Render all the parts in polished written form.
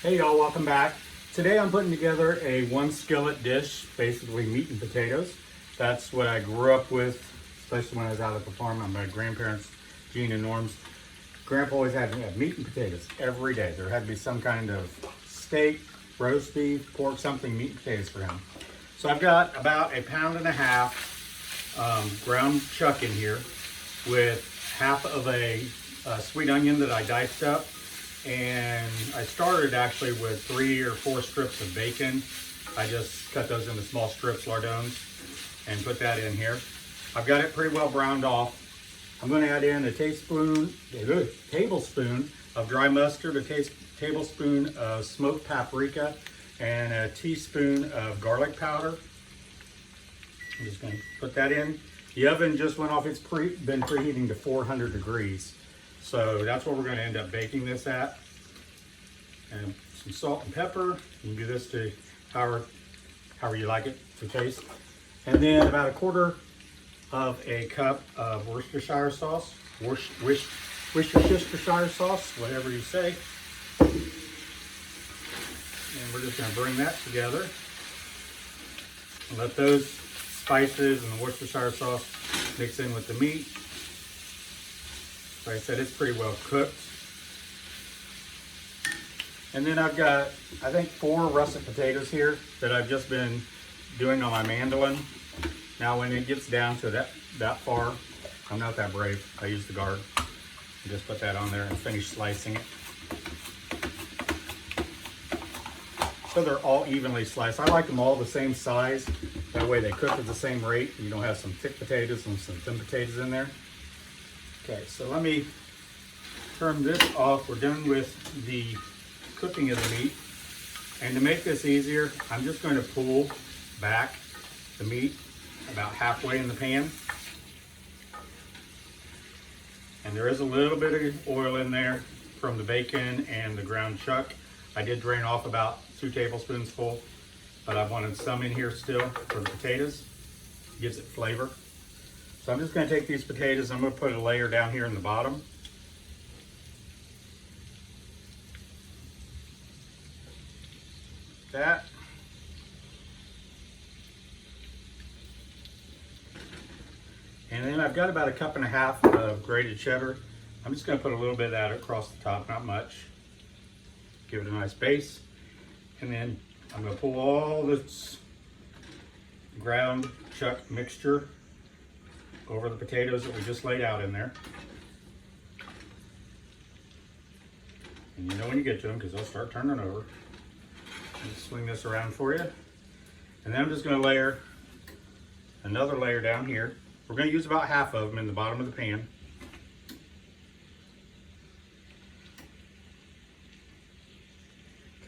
Hey y'all, welcome back. Today I'm putting together a one skillet dish, basically meat and potatoes. That's what I grew up with, especially when I was out at the farm on my grandparents, Gene and Norm's. Grandpa always had me have meat and potatoes every day. There had to be some kind of steak, roast beef, pork, something, meat and potatoes for him. So I've got about 1.5 pounds ground chuck in here with half of a sweet onion that I diced up. And I started actually with 3 or 4 strips of bacon. I just cut those into small strips, lardons, and put that in here. I've got it pretty well browned off. I'm going to add in a tablespoon of dry mustard, a tablespoon of smoked paprika, and a teaspoon of garlic powder. I'm just going to put that in. The oven just went off. It's been preheating to 400 degrees. So that's what we're going to end up baking this at. And some salt and pepper. You can do this to however you like it to taste. And then about 1/4 of a cup of Worcestershire sauce. Worcestershire sauce, whatever you say. And we're just going to bring that together. And let those spices and the Worcestershire sauce mix in with the meat. Like I said, it's pretty well cooked. And then I've got, I think, 4 russet potatoes here that I've just been doing on my mandolin. Now when it gets down to that far, I'm not that brave. I use the guard. Just put that on there and finish slicing it. So they're all evenly sliced. I like them all the same size. That way they cook at the same rate. You don't have some thick potatoes and some thin potatoes in there. Okay, so let me turn this off. We're done with the cooking of the meat. And to make this easier, I'm just going to pull back the meat about halfway in the pan. And there is a little bit of oil in there from the bacon and the ground chuck. I did drain off about 2 tablespoons full, but I wanted some in here still for the potatoes. It gives it flavor. So I'm just going to take these potatoes, I'm going to put a layer down here in the bottom. That. And then I've got about 1.5 cups of grated cheddar. I'm just going to put a little bit of that across the top, not much. Give it a nice base. And then I'm going to pull all this ground chuck mixture over the potatoes that we just laid out in there. And you know when you get to them because they'll start turning over. Just swing this around for you. And then I'm just going to layer another layer down here. We're going to use about half of them in the bottom of the pan.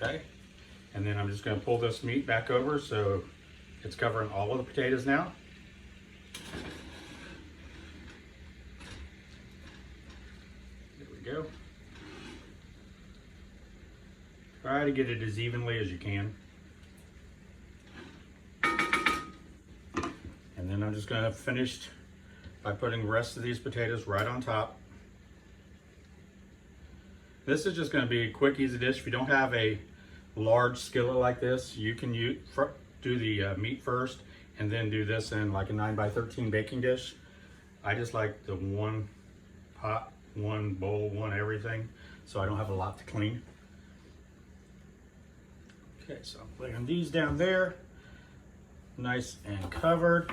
Okay. And then I'm just going to pull this meat back over so it's covering all of the potatoes now. Go. Try to get it as evenly as you can. And then I'm just going to finish by putting the rest of these potatoes right on top. This is just going to be a quick, easy dish. If you don't have a large skillet like this, you can do the meat first and then do this in like a 9x13 baking dish. I just like the one pot, one bowl, one everything, so I don't have a lot to clean. Okay, so I'm laying these down there, nice and covered.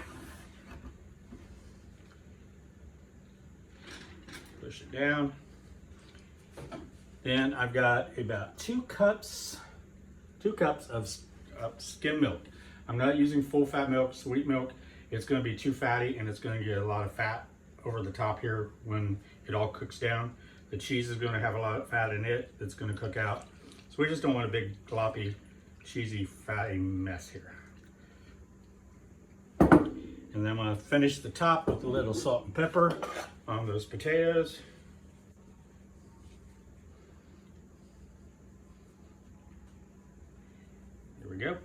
Push it down. Then I've got about 2 cups of skim milk. I'm not using full fat milk, sweet milk. It's going to be too fatty and it's going to get a lot of fat over the top here when it all cooks down. The cheese is going to have a lot of fat in it that's going to cook out. So we just don't want a big gloppy, cheesy, fatty mess here. And then I'm going to finish the top with a little salt and pepper on those potatoes. There we go.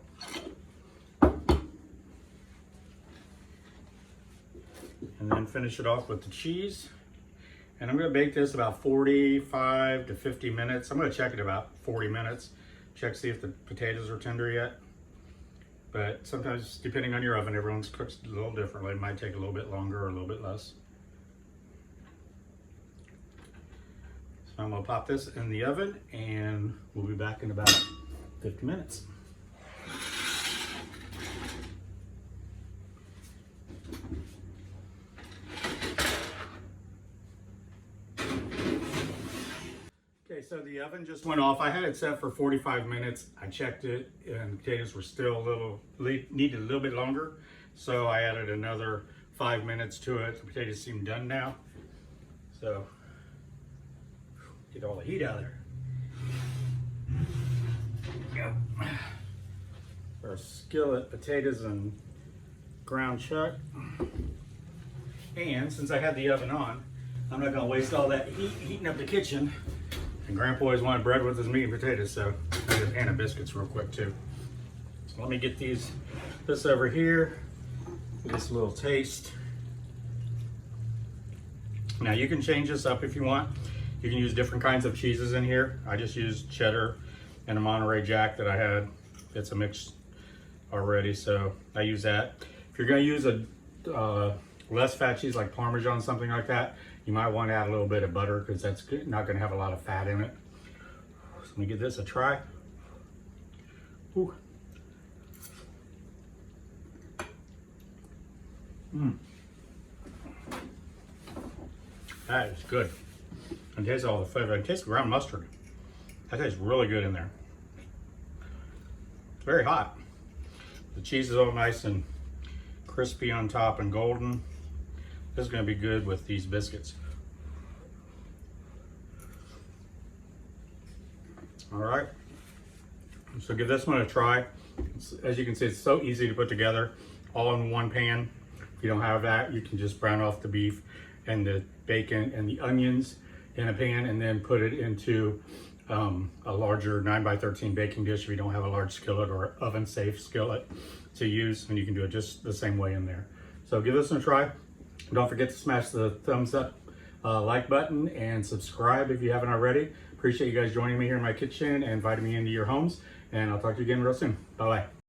And then finish it off with the cheese. And I'm going to bake this about 45 to 50 minutes. I'm going to check it about 40 minutes. check, see if the potatoes are tender yet. But sometimes, depending on your oven, everyone's cooks a little differently. It might take a little bit longer or a little bit less. So I'm gonna pop this in the oven and we'll be back in about 50 minutes. Okay, so the oven just went off. I had it set for 45 minutes. I checked it and the potatoes were still needed a little bit longer. So I added another 5 minutes to it. The potatoes seem done now. So get all the heat out of there. There we go. Our skillet potatoes and ground chuck. And since I had the oven on, I'm not gonna waste all that heat heating up the kitchen. And Grandpa always wanted bread with his meat and potatoes, so I made a pan of biscuits real quick too. So let me get this over here. Give this a little taste. Now you can change this up if you want. You can use different kinds of cheeses in here. I just used cheddar and a Monterey Jack that I had. It's a mix already, so I use that. If you're gonna use a less fat cheese like Parmesan, something like that, you might want to add a little bit of butter because that's not going to have a lot of fat in it. So let me give this a try. Ooh. That is good. And taste all the flavor. It tastes ground mustard. That tastes really good in there. It's very hot. The cheese is all nice and crispy on top and golden. This is going to be good with these biscuits. All right, so give this one a try. As you can see, it's so easy to put together, all in one pan. If you don't have that, you can just brown off the beef and the bacon and the onions in a pan and then put it into a larger 9x13 baking dish if you don't have a large skillet or oven safe skillet to use, and you can do it just the same way in there. So give this one a try. Don't forget to smash the thumbs up like button and subscribe if you haven't already. Appreciate you guys joining me here in my kitchen and inviting me into your homes. And I'll talk to you again real soon. Bye-bye.